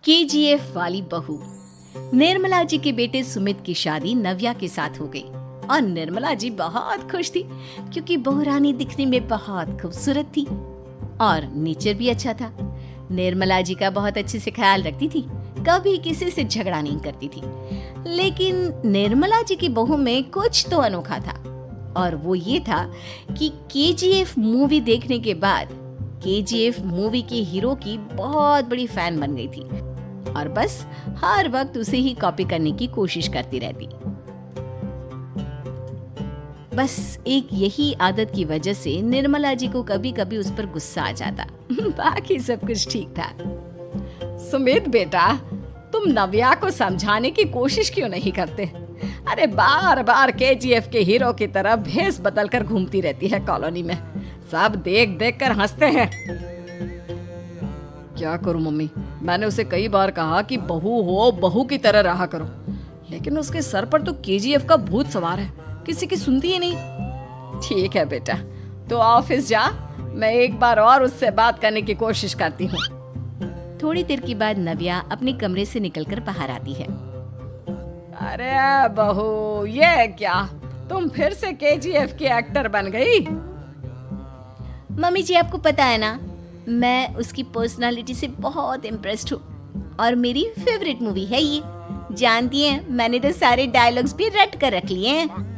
KGF वाली बहू। निर्मला जी के बेटे सुमित की शादी नव्या के साथ हो गई और निर्मला जी बहुत खुश थी क्योंकि बहू रानी दिखने में बहुत खूबसूरत थी और नेचर भी अच्छा था। निर्मला जी का बहुत अच्छे से ख्याल रखती थी, कभी किसी से झगड़ा नहीं करती थी। लेकिन निर्मला जी की बहू में कुछ तो अनोखा था और वो ये था कि केजीएफ मूवी देखने के बाद केजीएफ मूवी के हीरो की बहुत बड़ी फैन बन गई थी और बस हर वक्त उसे ही कॉपी करने की कोशिश करती रहती। बस एक यही आदत की वजह से निर्मला जी को कभी कभी उस पर गुस्सा आ जाता। बाकी सब कुछ ठीक था। सुमित बेटा, तुम नव्या को समझाने की कोशिश क्यों नहीं करते? अरे बार बार केजीएफ के हीरो की तरह भेस बदल कर घूमती रहती है कॉलोनी में। सब देख देख कर हंसते हैं। क्या करूं मम्मी, मैंने उसे कई बार कहा कि बहू हो, बहू की तरह रहा करो, लेकिन उसके सर पर तो केजीएफ का भूत सवार है, किसी की सुनती ही नहीं। ठीक है बेटा, तो ऑफिस जा, मैं एक बार और उससे बात करने की कोशिश करती हूँ। थोड़ी देर के बाद नव्या अपने कमरे से निकलकर बाहर आती है। अरे बहू, ये क्या, तुम फिर से केजीएफ की एक्टर बन गई? मम्मी जी, आपको पता है ना, मैं उसकी पर्सनालिटी से बहुत इम्प्रेस्ड हूँ और मेरी फेवरेट मूवी है ये। जानती हैं, मैंने तो सारे डायलॉग्स भी रट कर रख लिए हैं।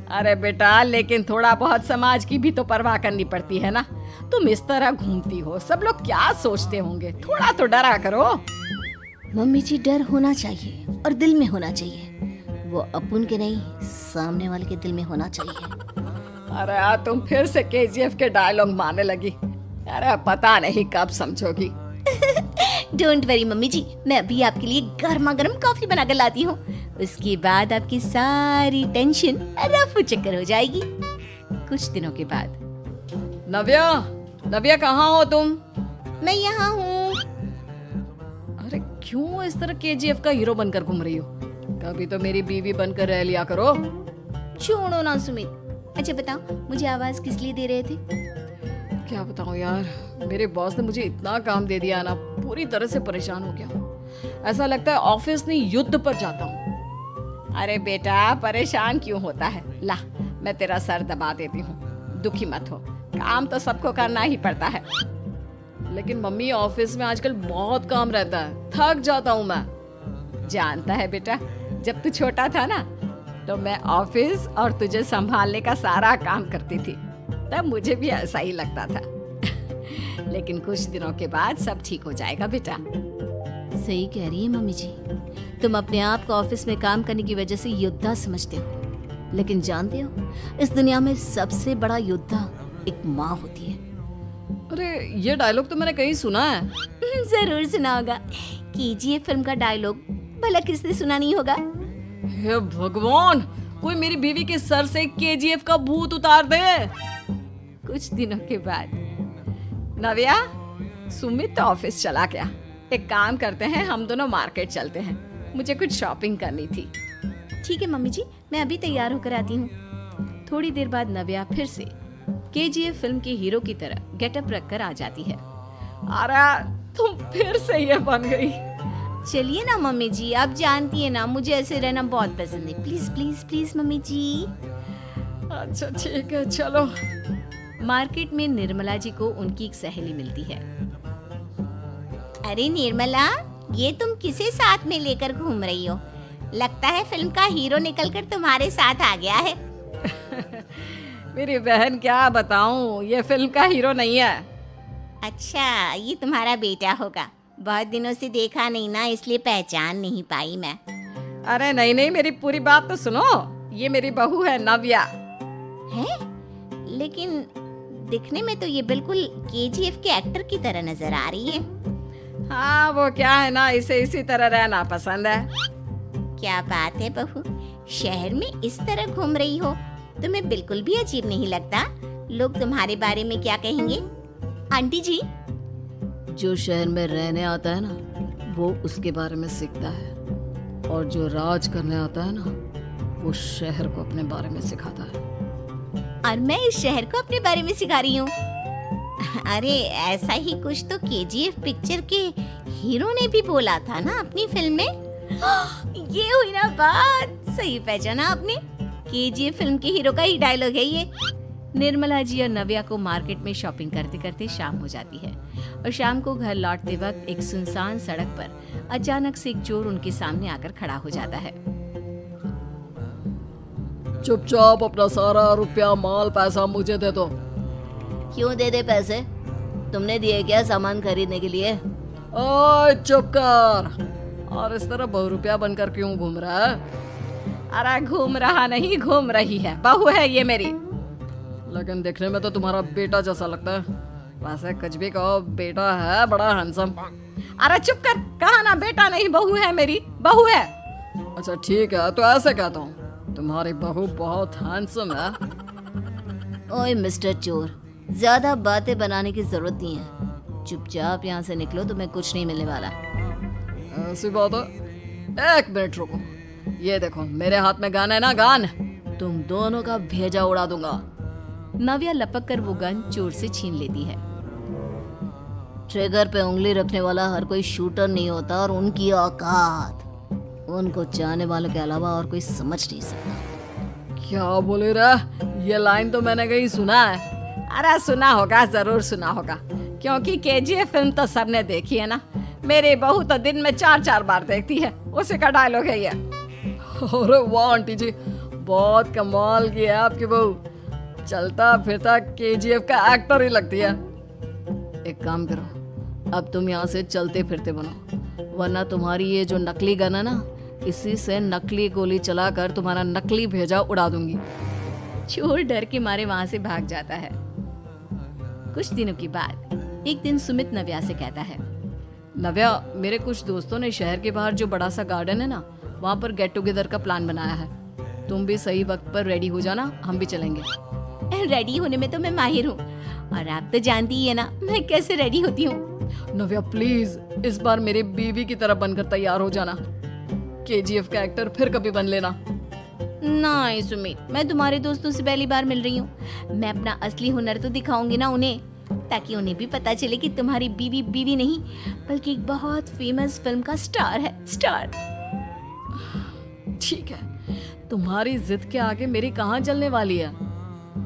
अरे बेटा, लेकिन थोड़ा बहुत समाज की भी तो परवाह करनी पड़ती है ना। तुम इस तरह घूमती हो, सब लोग क्या सोचते होंगे, थोड़ा तो डरा करो। मम्मी जी, डर होना चाहिए और दिल में होना चाहिए। वो अपन के नहीं, सामने वाले के दिल में होना चाहिए। अरे तुम फिर से केजीएफ के डायलॉग मारने लगी। अरे पता नहीं कब समझोगी। डोंट वरी मम्मी जी, मैं अभी आपके लिए गर्मा गर्म कॉफी बनाकर लाती हूँ। उसके बाद आपकी सारी टेंशन रफू चक्कर हो जाएगी। कुछ दिनों के बाद। नव्या, नव्या कहाँ हो तुम? मैं यहाँ हूँ। अरे क्यों इस तरह केजीएफ का हीरो बनकर घूम रही हो? कभी तो मेरी बीवी बनकर रह लिया करो। छोड़ो ना सुमित। अच्छा बताओ, मुझे आवाज किस लिए दे रहे थे? क्या बताऊं यार, मेरे बॉस ने मुझे इतना काम दे दिया ना, पूरी तरह से परेशान हो गया। ऐसा लगता है ऑफिस नहीं, युद्ध पर जाता हूँ। अरे बेटा, परेशान क्यों होता है? ला, मैं तेरा सर दबा देती हूँ, दुखी मत हो। काम तो सबको करना ही पड़ता है। लेकिन मम्मी, ऑफिस में आजकल बहुत काम रहता है, थक जाता हूँ मैं। जानता है बेटा, जब तू छोटा था ना, तो मैं ऑफिस और तुझे संभालने का सारा काम करती थी, तब मुझे भी ऐसा ही लगता था। लेकिन कुछ दिनों के बाद सब ठीक हो जाएगा बेटा। सही कह रही है मम्मी जी, तुम अपने आप को ऑफिस में काम करने की वजह से योद्धा समझते हो, लेकिन जानते हो, इस दुनिया में सबसे बड़ा योद्धा एक माँ होती है। अरे ये डायलॉग तो मैंने कहीं सुना है। जरूर सुना होगा। केजीएफ फिल्म का डायलॉग भला किसने सुना नहीं होगा? हे भगवान, कोई मेरी बीवी के सर से केजीएफ का भूत उतार दे। कुछ दिनों के बाद। नव्या, सुमित तो ऑफिस चला गया। एक काम करते हैं, हम दोनों मार्केट चलते हैं, मुझे कुछ शॉपिंग करनी थी। ठीक है मम्मी जी, मैं अभी तैयार होकर आती हूँ। थोड़ी देर बाद नव्या फिर से केजीएफ फिल्म के हीरो की तरह गेटअप रखकर आ जाती है। अरे तुम फिर से ये बन गई। चलिए ना मम्मी जी, आप जानती है ना, मुझे ऐसे रहना बहुत पसंद है। प्लीज प्लीज प्लीज मम्मी जी। अच्छा ठीक है, चलो। मार्केट में निर्मला जी को उनकी एक सहेली मिलती है। अरे निर्मला, ये तुम किसे साथ में लेकर घूम रही हो? लगता है फिल्म का हीरो निकलकर तुम्हारे साथ आ गया है। मेरी बहन, क्या बताऊं, ये फिल्म का हीरो नहीं है। अच्छा, ये तुम्हारा बेटा होगा। बहुत दिनों से देखा नहीं ना, इसलिए पहचान नहीं पाई मैं। अरे नहीं नहीं, मेरी पूरी बात तो सुनो। ये मेरी बहू है नव्या। है? लेकिन दिखने में तो ये बिल्कुल केजीएफ के एक्टर की तरह नजर आ रही है। हाँ, वो क्या है ना, इसे इसी तरह रहना पसंद है। क्या बात है बहू, शहर में इस तरह घूम रही हो, तुम्हें बिल्कुल भी अजीब नहीं लगता? लोग तुम्हारे बारे में क्या कहेंगे? आंटी जी, जो शहर में रहने आता है ना, वो उसके बारे में सीखता है, और जो राज करने आता है ना, वो शहर को अपने बारे में सिखाता है। और मैं इस शहर को अपने बारे में सिखा रही हूँ। अरे ऐसा ही कुछ तो केजीएफ पिक्चर के हीरो ने भी बोला था ना अपनी फिल्म में। ये हुई ना बात, सही पहचाना आपने। केजीएफ फिल्म के हीरो का ही डायलॉग है ये। निर्मला जी और नव्या को मार्केट में शॉपिंग करते करते शाम हो जाती है और शाम को घर लौटते वक्त एक सुनसान सड़क पर अचानक से एक चोर उनके सामने आकर खड़ा हो जाता है। चुपचाप अपना सारा रुपया माल पैसा मुझे दे दो। क्यों दे दे पैसे? तुमने दिए क्या सामान खरीदने के लिए? ओए चुप कर। और इस तरह बहुरुपया बनकर क्यों घूम रहा है? अरे घूम रहा नहीं, घूम रही है, बहू है ये मेरी। लेकिन देखने में तो तुम्हारा बेटा जैसा लगता है। वैसे कुछ भी कहो, बेटा है बड़ा हैंडसम। अरे चुप कर, कहा ना बेटा नहीं बहू है मेरी, बहू है। अच्छा ठीक है, तो ऐसे कहता हूँ, तुम्हारी बहू बहुत हैंडसम है। ओए मिस्टर चोर, ज्यादा बातें बनाने की जरूरत नहीं है। चुपचाप यहाँ से निकलो, तुम्हें कुछ नहीं मिलने वाला। ऐसी बात है? एक मिनट रुको, ये देखो मेरे हाथ में गन है ना, गन। तुम दोनों का भेजा उड़ा दूंगा। नव्या लपक कर वो गन चोर से छीन लेती है। ट्रिगर पे उंगली रखने वाला हर कोई शूटर नहीं होता और उनकी औकात उनको चाहने वालों के अलावा और कोई समझ नहीं सकता। क्या बोले रे? ये लाइन तो मैंने कहीं सुना है। अरे सुना होगा, जरूर सुना होगा, क्योंकि केजीएफ फिल्म तो सबने देखी है ना। मेरी बहू तो दिन में 4-4 बार देखती है, उसी का डायलॉग है ये। अरे वाह आंटी जी, बहुत कमाल की है आपकी बहू। चलता फिरता केजीएफ का एक्टर ही लगती है। एक काम करो, अब तुम यहाँ से चलते फिरते बनो, वरना तुम्हारी ये जो नकली गन है ना, इसी से नकली गोली चलाकर तुम्हारा नकली भेजा उड़ा दूंगी। चोर डर के मारे वहां से भाग जाता है। कुछ दिनों के बाद एक दिन सुमित नव्या से कहता है, नव्या, मेरे कुछ दोस्तों ने शहर के बाहर जो बड़ा सा गार्डन है ना, वहाँ पर गेट टुगेदर का प्लान बनाया है। तुम भी सही वक्त पर रेडी हो जाना, हम भी चलेंगे। रेडी होने में तो मैं माहिर हूँ, और आप तो जानती ही है ना मैं कैसे रेडी होती हूँ। नव्या प्लीज, इस बार मेरी बीवी की तरह बनकर तैयार हो जाना। केजीएफ का एक्टर फिर कभी बन लेना। नहीं सुमित, मैं तुम्हारे दोस्तों से पहली बार मिल रही हूँ। मैं अपना असली हुनर तो दिखाऊंगी ना उन्हें, ताकि उन्हें भी पता चले कि तुम्हारी बीवी बीवी नहीं बल्कि एक बहुत फेमस फिल्म का स्टार है, स्टार। ठीक है, तुम्हारी जिद के आगे मेरी कहाँ चलने वाली है।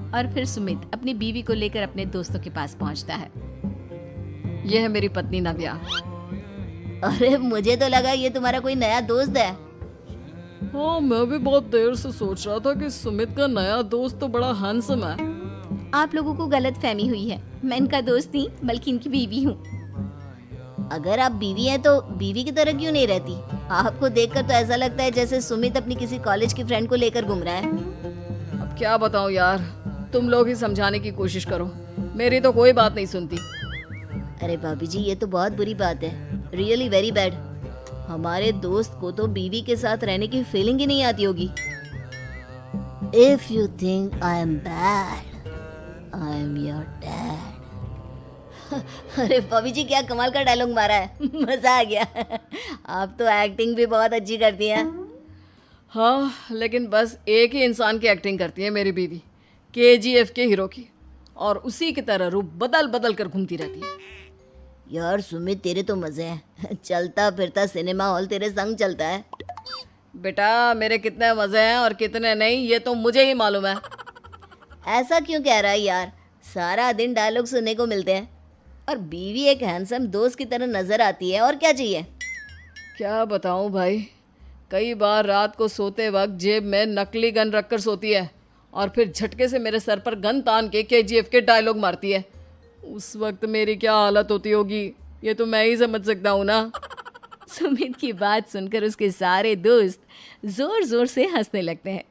और फिर सुमित अपनी बीवी को लेकर अपने दोस्तों के पास पहुंचता है। यह है मेरी पत्नी नव्या। अरे मुझे तो लगा ये तुम्हारा कोई नया दोस्त है। हाँ, मैं भी बहुत देर से सोच रहा था कि सुमित का नया दोस्त तो बड़ा हैंडसम है। आप लोगों को गलत फहमी हुई है, मैं इनका दोस्त नहीं बल्कि इनकी बीवी हूँ। अगर आप बीवी हैं तो बीवी की तरह क्यों नहीं रहती? आपको देखकर तो ऐसा लगता है जैसे सुमित अपनी किसी कॉलेज की फ्रेंड को लेकर घूम रहा है। अब क्या बताऊं यार, तुम लोग ही समझाने की कोशिश करो, मेरी तो कोई बात नहीं सुनती। अरे भाभी जी, ये तो बहुत बुरी बात है, रियली वेरी बैड। हमारे दोस्त को तो बीवी के साथ रहने की फीलिंग ही नहीं आती होगी। If you think I am bad, I am your dad. अरे भाभी जी, क्या कमाल का डायलॉग मारा है, मजा आ गया। आप तो एक्टिंग भी बहुत अच्छी करती हैं। हाँ, लेकिन बस एक ही इंसान की एक्टिंग करती है मेरी बीवी, केजीएफ के हीरो की, और उसी की तरह रूप बदल बदल कर घूमती रहती है। यार सुमित, तेरे तो मजे हैं, चलता फिरता सिनेमा हॉल तेरे संग चलता है। बेटा, मेरे कितने मजे हैं और कितने नहीं ये तो मुझे ही मालूम है। ऐसा क्यों कह रहा है यार, सारा दिन डायलॉग सुनने को मिलते हैं और बीवी एक हैंडसम दोस्त की तरह नजर आती है, और क्या चाहिए? क्या बताऊं भाई, कई बार रात को सोते वक्त जेब में नकली गन रखकर सोती है और फिर झटके से मेरे सर पर गन तान के केजीएफ के डायलॉग मारती है। उस वक्त मेरी क्या हालत होती होगी ये तो मैं ही समझ सकता हूँ ना। सुमित की बात सुनकर उसके सारे दोस्त जोर जोर से हंसने लगते हैं।